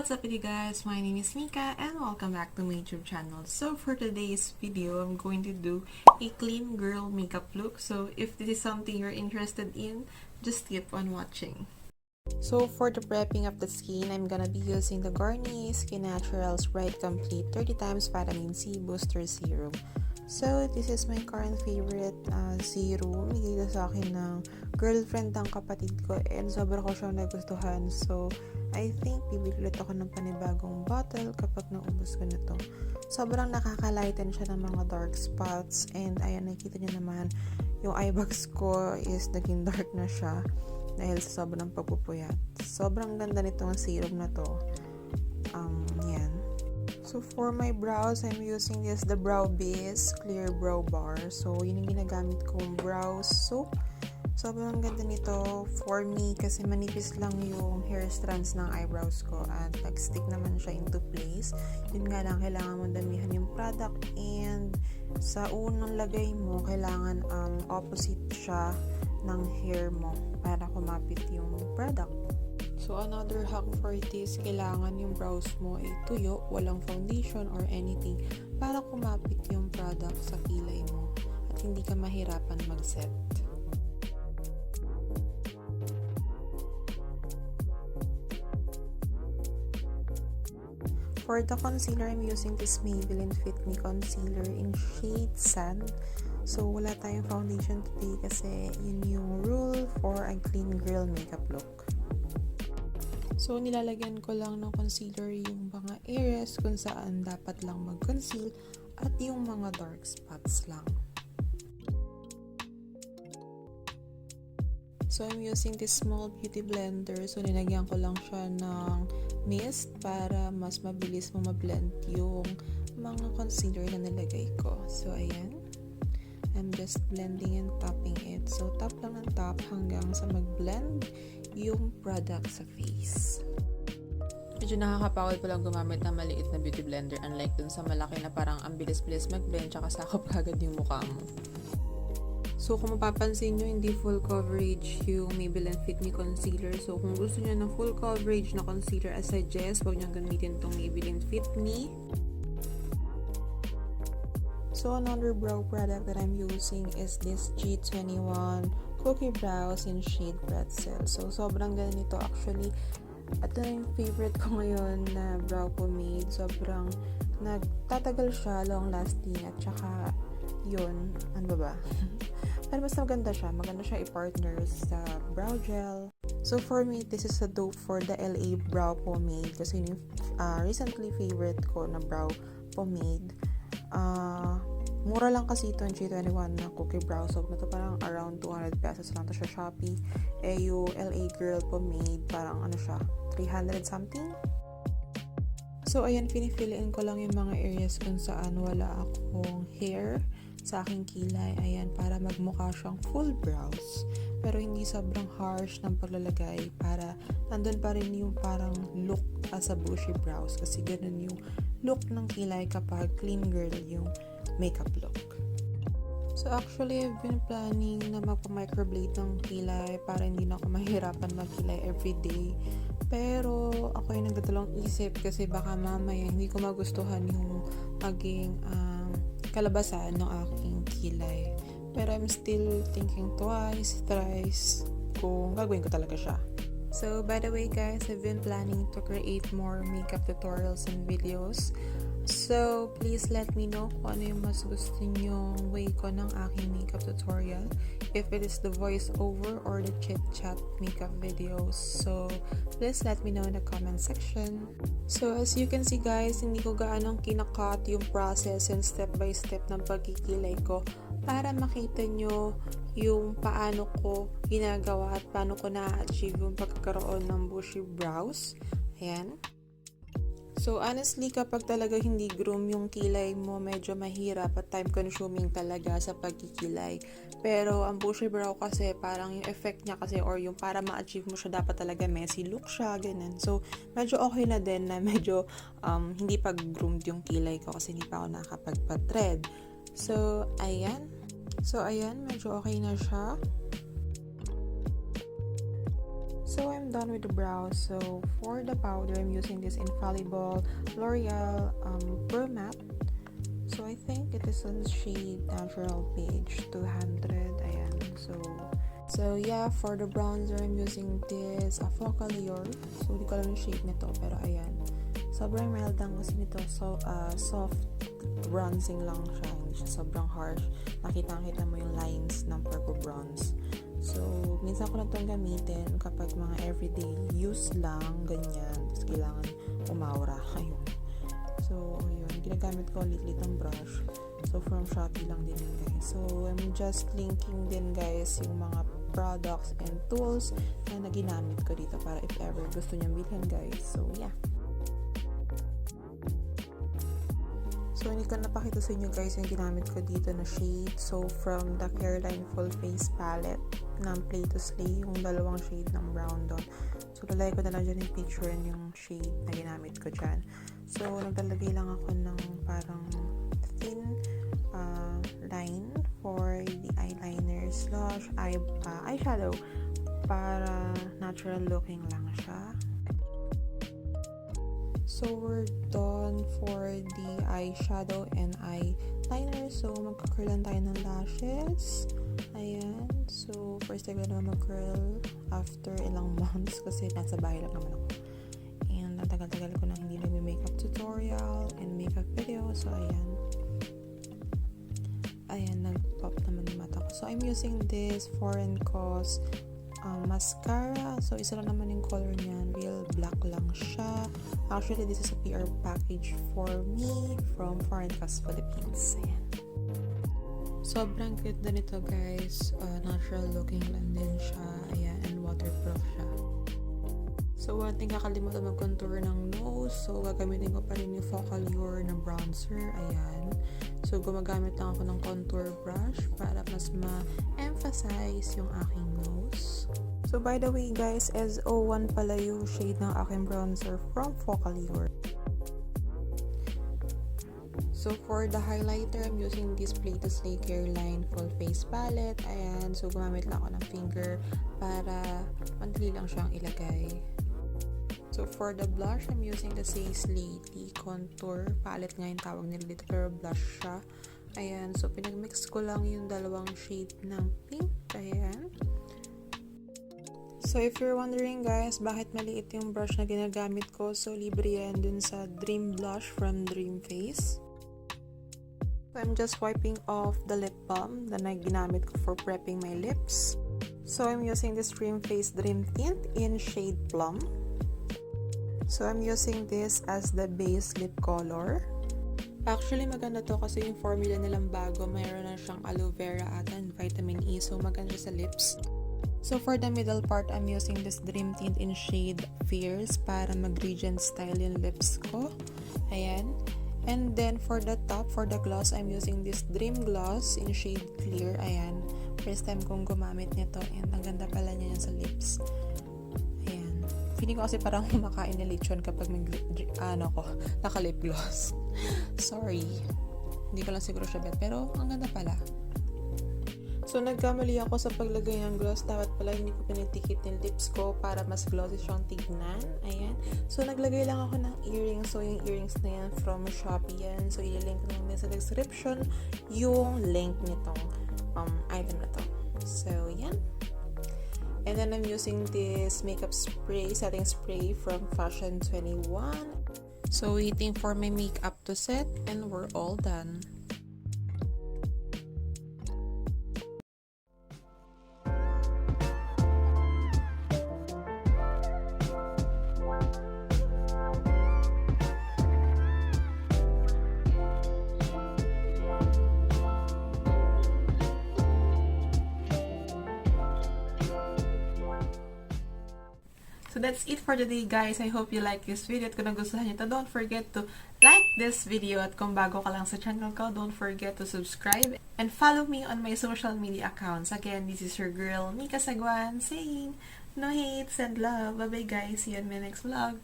What's up with you guys? My name is Mica and welcome back to my YouTube channel. So for today's video, I'm going to do a clean girl makeup look. So if this is something you're interested in, just keep on watching. So for the prepping of the skin, I'm gonna be using the Garnier Skin Naturals Bright Complete 30 times Vitamin C Booster Serum. So this is my current favorite serum. Bigay sa akin ng girlfriend ng kapatid ko and sobra ko siyang nagustuhan. So I think bibili ulit ako ng panibagong bottle kapag naubos ko na to. Sobrang nakaka-lighten siya ng mga dark spots and ayan, nakikita niyo naman yung eye bags ko is naging dark na siya dahil sa sobrang pagpupuyat. Sobrang ganda nitong serum na to. Yan. So for my brows, I'm using the Brow Bizz Clear Brow Bar. So yun yung ginagamit kong brow soap. Sobrang ganda nito for me kasi manipis lang yung hair strands ng eyebrows ko at nag-stick naman siya into place. Yun nga lang, kailangan mo damihan yung product and sa unang lagay mo, kailangan opposite siya ng hair mo para kumapit yung product. So another hack for this, kailangan yung brows mo ay tuyo, walang foundation or anything para kumapit yung product sa kilay mo at hindi ka mahirapan mag-set. For the concealer, I'm using this Maybelline Fit Me Concealer in shade Sand. So, wala tayong foundation today kasi yun yung rule for a clean girl makeup look. So, nilalagyan ko lang ng concealer yung mga areas kung saan dapat lang mag-conceal at yung mga dark spots lang. So, I'm using this small beauty blender. So, nilagyan ko lang siya ng mist para mas mabilis mo ma-blend yung mga concealer na nilagay ko. So, ayan. I'm just blending and tapping it. So, tap lang ng tap hanggang sa mag-blend yung product sa face. Medyo nakakapagod palang gumamit ng maliit na beauty blender unlike dun sa malaki na parang ang bilis-bilis mag-blend tsaka sakop agad yung mukha mo. So, kung mapapansin nyo, hindi full coverage yung Maybelline Fit Me Concealer. So, kung gusto nyo ng full coverage na concealer, I suggest huwag nyo gamitin itong Maybelline Fit Me. So, another brow product that I'm using is this G21 Cookie Brows in shade Pretzel. So, sobrang ganda nito actually. At ito yung favorite ko ngayon na brow pomade. Sobrang nagtatagal siya, long lasting, at saka yun, ano ba? Pero mas maganda siya. Maganda siya i-partner sa brow gel. So, for me, this is a dupe for the LA Brow Pomade. Kasi yung recently favorite ko na brow pomade. Mura lang kasi ito yung G21 na Cookie Brow Soap na to. Parang around 200 pesos lang to sa Shopee. Eh, yung LA Girl Pomade, parang ano siya, 300 something. So, ayan, pinifiliin ko lang yung mga areas kung saan wala akong hair sa aking kilay. Ayan, para magmukha siyang full brows. Pero hindi sobrang harsh ng paglalagay para nandun pa rin yung parang look as a bushy brows. Kasi ganun yung look ng kilay kapag clean girl yung makeup look. So, actually, I've been planning na magpa-microblade ng kilay para hindi na ako mahirapan magkilay everyday. Pero, ako yung nagdadalawang isip kasi baka mamaya hindi ko magustuhan yung maging kalabasan ng aking kilay. Pero I'm still thinking twice, thrice kung gagawin ko talaga siya. So, by the way guys, I've been planning to create more makeup tutorials and videos. So, please let me know kung ano yung mas gusto nyong way ko ng aking makeup tutorial. If it is the voiceover or the chit-chat makeup videos. So, please let me know in the comment section. So, as you can see guys, hindi ko gaanong kinakat yung process and step by step ng pagkikilay ko para makita nyo yung paano ko ginagawa at paano ko na-achieve yung pagkakaroon ng bushy brows. Ayan. So, honestly, kapag talaga hindi groom yung kilay mo, medyo mahirap at time-consuming talaga sa pagkikilay. Pero, ang bushy brow kasi, parang yung effect niya kasi or yung para ma-achieve mo siya, dapat talaga messy look siya, ganun. So, medyo okay na din na medyo hindi pag-groomed yung kilay ko kasi hindi pa ako nakakapagpa-thread. So, ayan. Medyo okay na siya. So I'm done with the brows. So for the powder, I'm using this infallible L'Oreal Pro Matte. So I think it is on shade Natural Page 200. Ayan. So yeah, for the bronzer, I'm using this focallure. So hindi ko alam yung shade nito, pero ayan. Sobrang mild lang kasi nito. So soft bronzing lang siya. Hindi siya sobrang harsh. Nakita mo yung lines ng purple bronze. So, minsan ko lang itong gamitin kapag mga everyday use lang, ganyan. Tapos kailangan umaura. Ayun. So, yun. Ginagamit ko lately itong brush. So, from Shopee lang din yun, guys. So, I'm just linking din, guys, yung mga products and tools na ginamit ko dito para if ever gusto nyo bilhin, guys. So, yeah. So, hindi ko napakita sa inyo, guys, yung ginamit ko dito na shade. So, from the Careline Full Face Palette ng Play to Slay, yung dalawang shade ng brown doon. So, lalagay ko na lang dyan yung picture and yung shade na ginamit ko dyan. So, naglalagay lang ako ng parang thin line for the eyeliner slash eyeshadow para natural looking lang siya. So, we're done for the eyeshadow and eyeliner. So, mag-curl lang tayo ng lashes. Ayan. So, first time ko naman mag-curl after ilang months kasi nasa bahay lang naman ako. And, ang tagal-tagal ko na hindi nag-makeup tutorial and makeup video. So, ayan. Ayan, nag-pop naman yung mata ko. So, I'm using this Foreign Cause mascara. So, isa lang naman yung color niyan. Real black lang siya. Actually, this is a PR package for me from Foreign Cause Philippines. Ayan. Sobrang cute na nito, guys. Natural looking lang din siya. Ayan, and waterproof siya. So, one thing kakalimutan mag-contour ng nose. So, gagamitin ko pa rin yung focallure na bronzer. Ayan. So, gumagamit lang ako ng contour brush para mas ma-emphasize yung aking nose. So, by the way, guys, SO1 pala yung shade ng aking bronzer from focallure. So, for the highlighter, I'm using this Play to Slay Careline Full Face Palette. Ayan. So, gumamit lang ako ng finger para madali lang siyang ilagay. So, for the blush, I'm using the Sacelady Contour Palette nga yung tawag nila dito, pero blush siya. Ayan. So, pinagmix ko lang yung dalawang shade ng pink. Ayan. So, if you're wondering, guys, bakit maliit yung brush na ginagamit ko, so, libre yan dun sa Dream Blush from Dreamface. So, I'm just wiping off the lip balm na ginamit ko for prepping my lips. So, I'm using this Dreamface Dream Tint in shade Plum. So, I'm using this as the base lip color. Actually, maganda to kasi yung formula nilang bago, mayroon na siyang aloe vera at vitamin E. So, maganda sa lips. So, for the middle part, I'm using this Dream Tint in shade Fierce para mag-gradient style yung lips ko. Ayan. And then, for the top, for the gloss, I'm using this Dream Gloss in shade Clear. Ayan. First time kong gumamit nito and ang ganda pala niya yan sa lips. Ayan. Feeling ko kasi parang kumakain na lechon kapag may naka-lip gloss. Sorry. Hindi ko lang siguro siya bet. Pero, ang ganda pala. So, nagkamali ako sa paglagay ng gloss. Dapat pala hindi ko pinitikit yung lips ko para mas glossy siyang tignan. Ayan. So, naglagay lang ako ng earrings. So, yung earrings na yan from Shopee yan. So, i-link ko lang din sa description yung link nitong item na to. So, yan. And then, I'm using this makeup spray, setting spray from Fashion 21. So, waiting for my makeup to set and we're all done. So that's it for today, guys. I hope you like this video. At kung nagustuhan nyo ito, don't forget to like this video. At kung bago ka lang sa channel ko, don't forget to subscribe and follow me on my social media accounts. Again, this is your girl, Mica Saguan, saying no hates and love. Bye-bye, guys. See you in my next vlog.